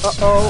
Uh-oh.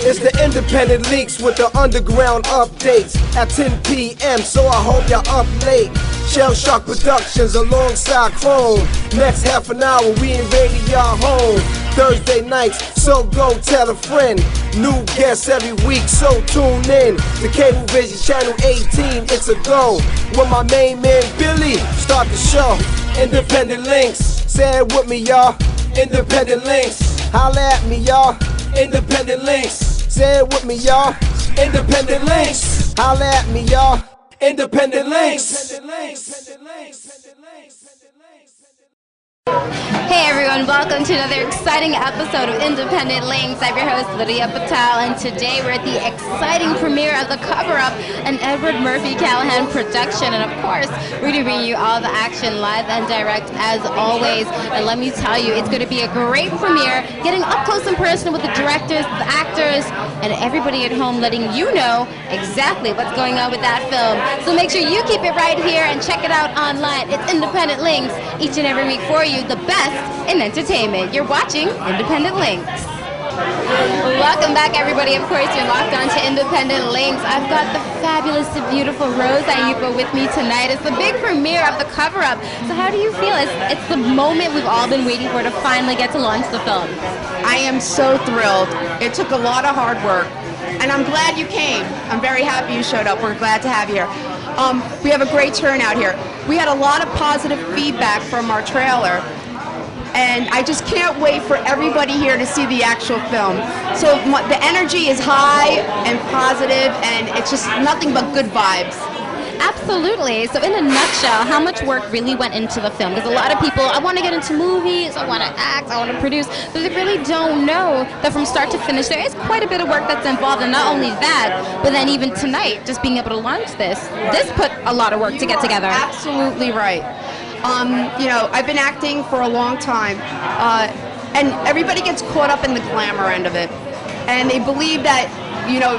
It's the Independent Leaks with the underground updates at 10 p.m. So I hope y'all up late. Shell Shock Productions alongside Chrome. Next half an hour we invading y'all home. Thursday nights, so go tell a friend. New guests every week, so tune in to Cablevision Channel 18. It's a go with my main man Billy. Start the show. Independent Links, say it with me, y'all. Independent Links, holla at me, y'all. Independent Links, say it with me, y'all. Independent Links, holla at me, y'all. Independent Links. Hey everyone, welcome to another exciting episode of Independent Links. I'm your host Lydia Patel, and today we're at the exciting premiere of The Cover-Up, an Edward Murphy Kelahan production. And of course, we're going to bring you all the action live and direct as always. And let me tell you, it's going to be a great premiere, getting up close and personal with the directors, the actors, and everybody at home, letting you know exactly what's going on with that film. So make sure you keep it right here and check it out online. It's Independent Links, each and every week for you, the best in entertainment. You're watching Independent Links. Welcome back, everybody. Of course, you're locked on to Independent Links. I've got the fabulous and beautiful Rose Ayupa with me tonight. It's the big premiere of The Cover-Up. So how do you feel? It's the moment we've all been waiting for to finally get to launch the film. I am so thrilled. It took a lot of hard work, and I'm glad you came. I'm very happy you showed up. We're glad to have you here. We have a great turnout here. We had a lot of positive feedback from our trailer, and I just can't wait for everybody here to see the actual film. So the energy is high and positive, and it's just nothing but good vibes. Absolutely. So in a nutshell, how much work really went into the film? Because a lot of people, I want to get into movies, I want to act, I want to produce, but they really don't know that from start to finish there is quite a bit of work that's involved. And not only that, but then even tonight, just being able to launch this put a lot of work to get together. Absolutely right. You know, I've been acting for a long time, and everybody gets caught up in the glamour end of it. And they believe that, you know,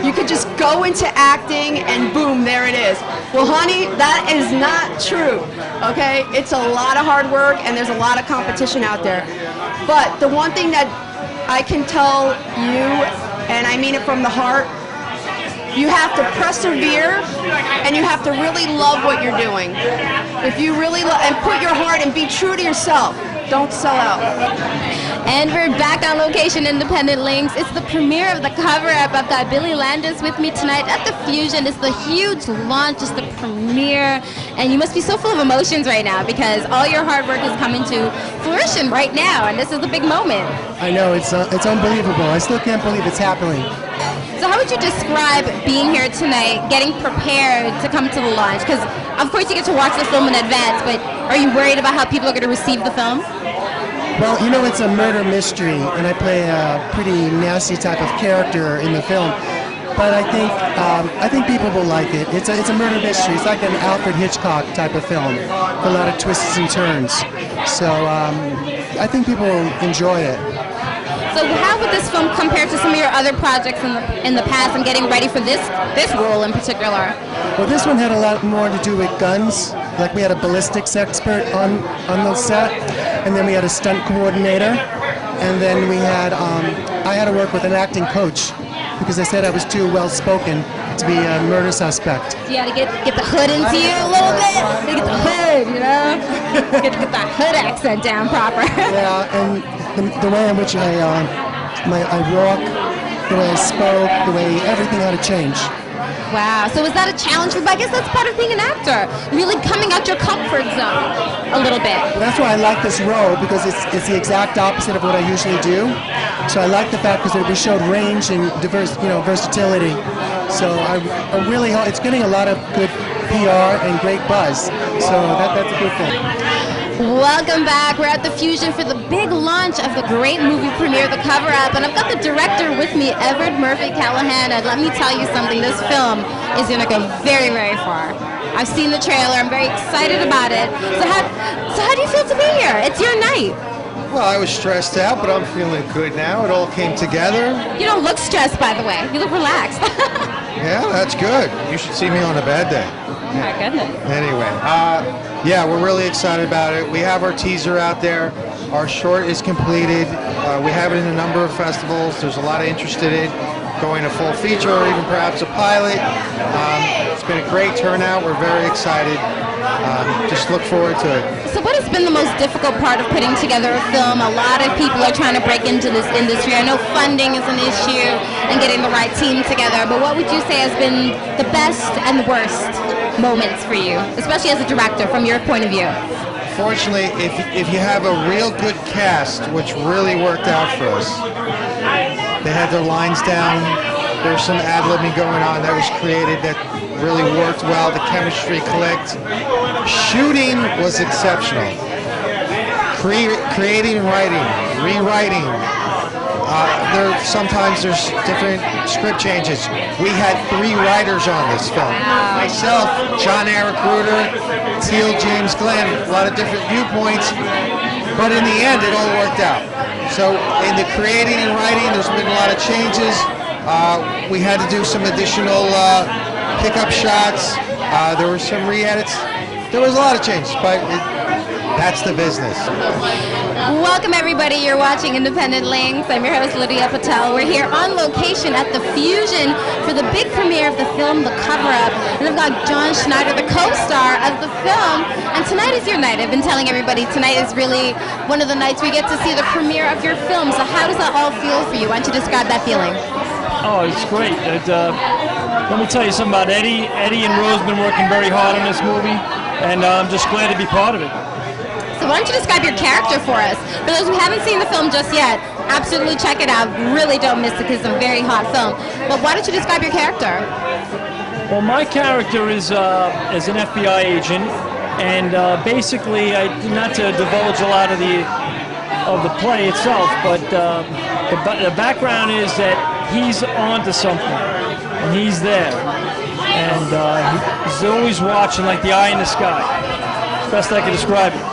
you could just go into acting and boom, there it is. Well, honey, that is not true, okay? It's a lot of hard work and there's a lot of competition out there. But the one thing that I can tell you, and I mean it from the heart, you have to persevere and you have to really love what you're doing. If you really love and put your heart and be true to yourself, don't sell out. And we're back on location, Independent Links. It's the premiere of The Cover-Up. I've got Billy Landis with me tonight at the Fusion. It's the huge launch, it's the premiere, and you must be so full of emotions right now because all your hard work is coming to fruition right now, and this is the big moment. I know, it's unbelievable. I still can't believe it's happening. So how would you describe being here tonight, getting prepared to come to the launch? Because of course you get to watch the film in advance, but are you worried about how people are going to receive the film? Well, you know, it's a murder mystery, and I play a pretty nasty type of character in the film. But I think people will like it. It's a murder mystery. It's like an Alfred Hitchcock type of film, with a lot of twists and turns. So I think people will enjoy it. So how would this film compare to some of your other projects in the past and getting ready for this role in particular? Well, this one had a lot more to do with guns. Like we had a ballistics expert on the set, and then we had a stunt coordinator, and then we had I had to work with an acting coach because they said I was too well spoken to be a murder suspect. So you had to get the hood into you a little bit. You get the hood, you know, get that hood accent down proper. Yeah, and the way in which I walk, the way I spoke, the way everything had to change. Wow, so is that a challenge? But I guess that's part of being an actor, really coming out your comfort zone a little bit. That's why I like this role, because it's the exact opposite of what I usually do. So I like the fact because we showed range and versatility. So I really hope it's getting a lot of good PR and great buzz. So that's a good thing. Welcome back. We're at the Fusion for the big launch of the great movie premiere, The Cover-Up, and I've got the director with me, Edward Murphy Kelahan, and let me tell you something, this film is going to go very, very far. I've seen the trailer, I'm very excited about it. So how do you feel to be here? It's your night. Well, I was stressed out, but I'm feeling good now. It all came together. You don't look stressed, by the way. You look relaxed. Yeah, that's good. You should see me on a bad day. Oh my goodness. Anyway, yeah, we're really excited about it. We have our teaser out there. Our short is completed. We have it in a number of festivals. There's a lot of interest in it, going to full feature or even perhaps a pilot. It's been a great turnout. We're very excited. Just look forward to it. So what has been the most difficult part of putting together a film? A lot of people are trying to break into this industry. I know funding is an issue and getting the right team together, but what would you say has been the best and the worst moments for you, especially as a director, from your point of view? Fortunately, if you have a real good cast, which really worked out for us, they had their lines down. There's some ad-libbing going on that was created that really worked well. The chemistry clicked. Shooting was exceptional. Creating and writing, rewriting. Sometimes there's different script changes. We had 3 writers on this film. Myself, John Eric Ruder, Teal James Glenn, a lot of different viewpoints, but in the end it all worked out. So in the creating and writing, there's been a lot of changes. We had to do some additional pickup shots. There were some re-edits. There was a lot of changes, but that's the business. Welcome everybody, you're watching Independent Links. I'm your host Lydia Patel. We're here on location at the Fusion for the big premiere of the film, The Cover-Up. And I've got John Schneider, the co-star of the film. And tonight is your night. I've been telling everybody tonight is really one of the nights we get to see the premiere of your film. So how does that all feel for you? Why don't you describe that feeling? Oh, it's great. Let me tell you something about Eddie. Eddie and Rose have been working very hard on this movie, and I'm just glad to be part of it. So why don't you describe your character for us? For those who haven't seen the film just yet, absolutely check it out. Really don't miss it because it's a very hot film. But why don't you describe your character? Well, my character is an FBI agent, and basically, not to divulge a lot of the play itself, but the background is that he's onto something, and he's there, and he's always watching like the eye in the sky. Best I can describe it.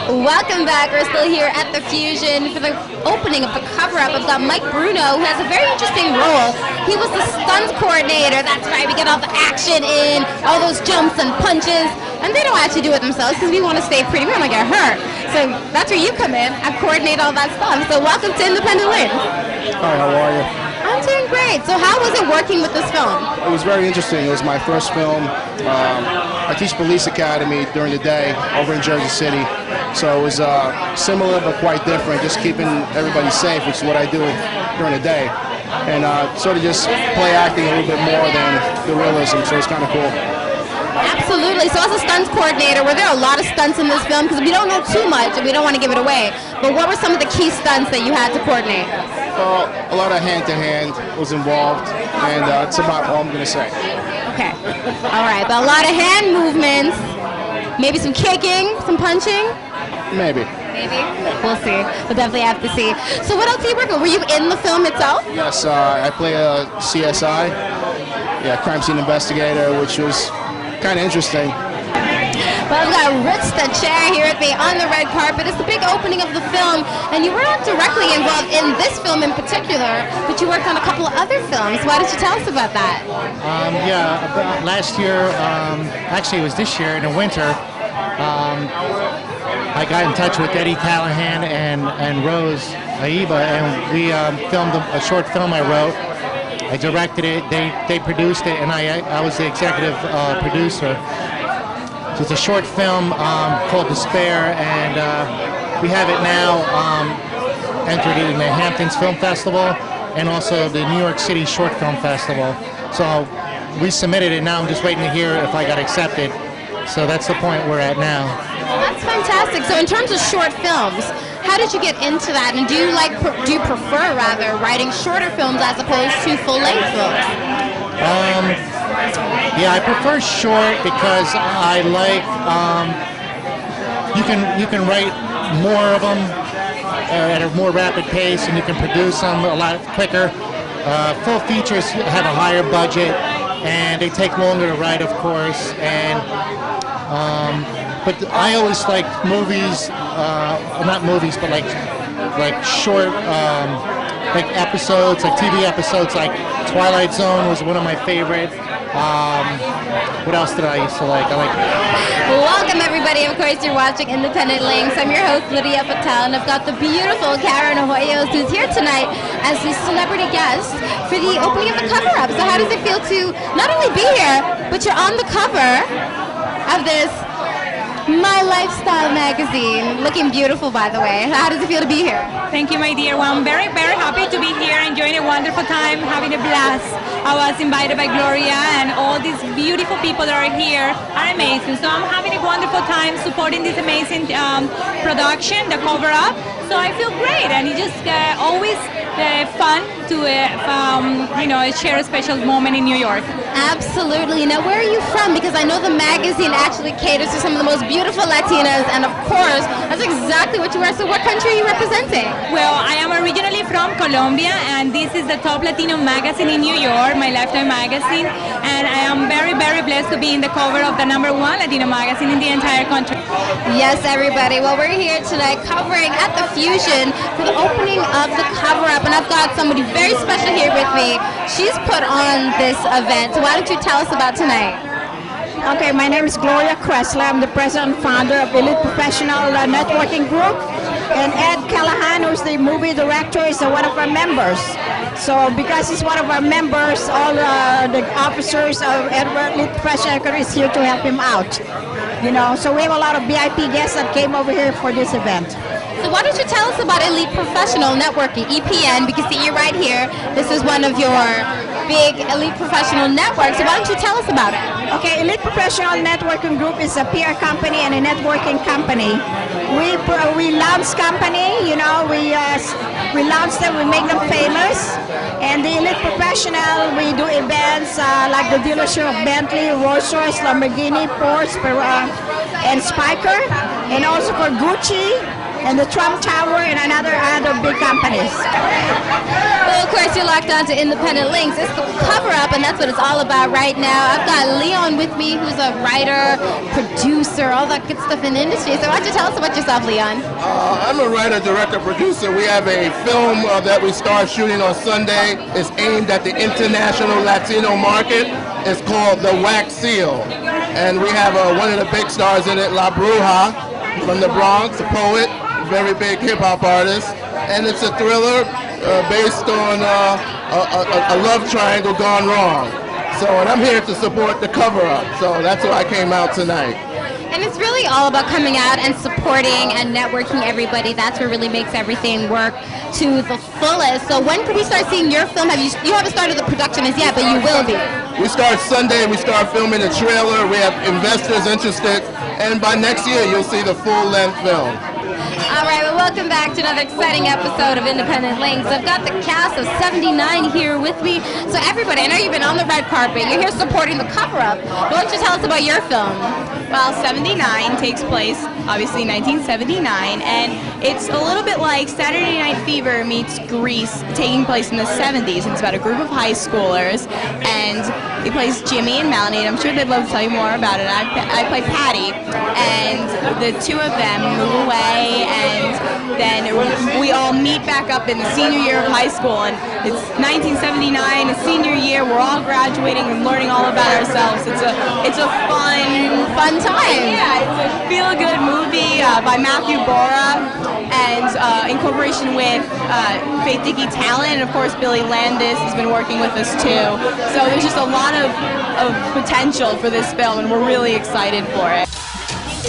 Welcome back. We're still here at the Fusion for the opening of The Cover-Up. I've got Mike Bruno, who has a very interesting role. He was the stunt coordinator. That's right, we get all the action in, all those jumps and punches. And they don't actually do it themselves because we want to stay pretty. We don't want to get hurt. So that's where you come in and coordinate all that stuff. So welcome to Independent Links. Hi, how are you? I'm doing great. So how was it working with this film? It was very interesting. It was my first film. I teach police academy during the day over in Jersey City. So it was similar but quite different, just keeping everybody safe, which is what I do during the day. And sort of just play acting a little bit more than the realism, so it's kind of cool. Absolutely. So as a stunts coordinator, were there a lot of stunts in this film? Because we don't know too much and we don't want to give it away. But what were some of the key stunts that you had to coordinate? Well, a lot of hand-to-hand was involved, and that's about all I'm going to say. Okay. All right. But a lot of hand movements, maybe some kicking, some punching? Maybe. Maybe. We'll see. We'll definitely have to see. So what else are you working on? Were you in the film itself? Yes, I play a CSI, crime scene investigator, which was kind of interesting. Well, I've got Rich the Chair here with me on the red carpet. It's the big opening of the film, and you were not directly involved in this film in particular, but you worked on a couple of other films. Why don't you tell us about that? About last year, actually it was this year in the winter, I got in touch with Eddie Kelahan and Rose Aiba, and we filmed a short film I wrote. I directed it, they produced it, and I was the executive producer. So it's a short film called Despair, and we have it now entered in the Hamptons Film Festival and also the New York City Short Film Festival. So we submitted it, now I'm just waiting to hear if I got accepted. So that's the point we're at now. That's fantastic. So in terms of short films, how did you get into that? And do you prefer rather writing shorter films as opposed to full-length films? Yeah, I prefer short because I like you can write more of them at a more rapid pace, and you can produce them a lot quicker. Full features have a higher budget, and they take longer to write, of course. And but I always like movies, not movies, but like short. Like episodes, like TV episodes, like Twilight Zone was one of my favorite. What else did I used to like? I like. Welcome everybody, of course you're watching Independent Links. I'm your host Lydia Patel and I've got the beautiful Karen Hoyos who's here tonight as the celebrity guest for the opening of the cover-up. So how does it feel to not only be here, but you're on the cover of this My Lifestyle magazine, looking beautiful by the way. How does it feel to be here? Thank you, my dear. Well, I'm very, very happy to be here, enjoying a wonderful time, having a blast. I was invited by Gloria, and all these beautiful people that are here are amazing. So I'm having a wonderful time supporting this amazing production, the cover up. So I feel great, and it's just always fun to share a special moment in New York. Absolutely. Now, where are you from? Because I know the magazine actually caters to some of the most beautiful Latinas, and of course, that's exactly what you are. So what country are you representing? Well, I am originally from Colombia, and this is the top Latino magazine in New York, My Lifetime magazine, and I am very, very blessed to be in the cover of the #1 Latino magazine in the entire country. Yes, everybody. Well, we're here tonight covering at the Fusion for the opening of the cover-up, and I've got somebody very special here with me. She's put on this event. So why don't you tell us about tonight? Okay, my name is Gloria Kressler. I'm the president and founder of Elite Professional Networking Group. And Ed Kelahan, who's the movie director, is one of our members. So because he's one of our members, all the officers of Elite Professional is here to help him out. You know, so we have a lot of VIP guests that came over here for this event. So why don't you tell us about Elite Professional Networking, EPN, because see, you're right here. This is one of your big Elite Professional networks. So why don't you tell us about it? Okay, Elite Professional Networking Group is a PR company and a networking company. We launch company, you know, we launch them, we make them famous. And the Elite Professional, we do events like the dealership of Bentley, Rolls-Royce, Lamborghini, Porsche, and Spiker, and also for Gucci, and the Trump Tower, and other big companies. Well, of course, you're locked on to Independent Links. It's the cover-up, and that's what it's all about right now. I've got Leon with me, who's a writer, producer, all that good stuff in the industry. So why don't you tell us about yourself, Leon? I'm a writer, director, producer. We have a film that we start shooting on Sunday. It's aimed at the international Latino market. It's called The Wax Seal. And we have one of the big stars in it, La Bruja, from the Bronx, a poet, very big hip-hop artist. And it's a thriller based on a love triangle gone wrong. So, and I'm here to support the cover-up. So that's why I came out tonight. And it's really all about coming out and supporting and networking everybody. That's what really makes everything work to the fullest. So when can we start seeing your film? You haven't started the production as yet, but you will be. We start Sunday. We start filming the trailer. We have investors interested. And by next year, you'll see the full-length film. All right, well, welcome back to another exciting episode of Independent Links. I've got the cast of 79 here with me. So everybody, I know you've been on the red carpet. You're here supporting the cover-up. Why don't you tell us about your film? Well, 79 takes place, obviously, 1979, and it's a little bit like Saturday Night Fever meets Grease, taking place in the 70s. And it's about a group of high schoolers, and it plays Jimmy and Melanie, and I'm sure they'd love to tell you more about it. I play Patty, and the two of them move away, and then we all meet back up in the senior year of high school, and it's 1979, a senior year. We're all graduating and learning all about ourselves. It's a fun time. Yeah, it's a feel-good movie by Matthew Bora, and in cooperation with Faith Dickey Talent, and of course Billy Landis has been working with us too. So there's just a lot of potential for this film, and we're really excited for it.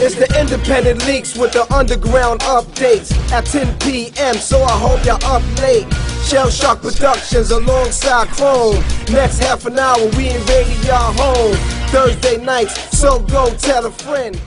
It's the Independent Leaks with the underground updates at 10 p.m. So I hope y'all up late. Shell Shock Productions alongside Chrome. Next half an hour we invading y'all home. Thursday nights, so go tell a friend.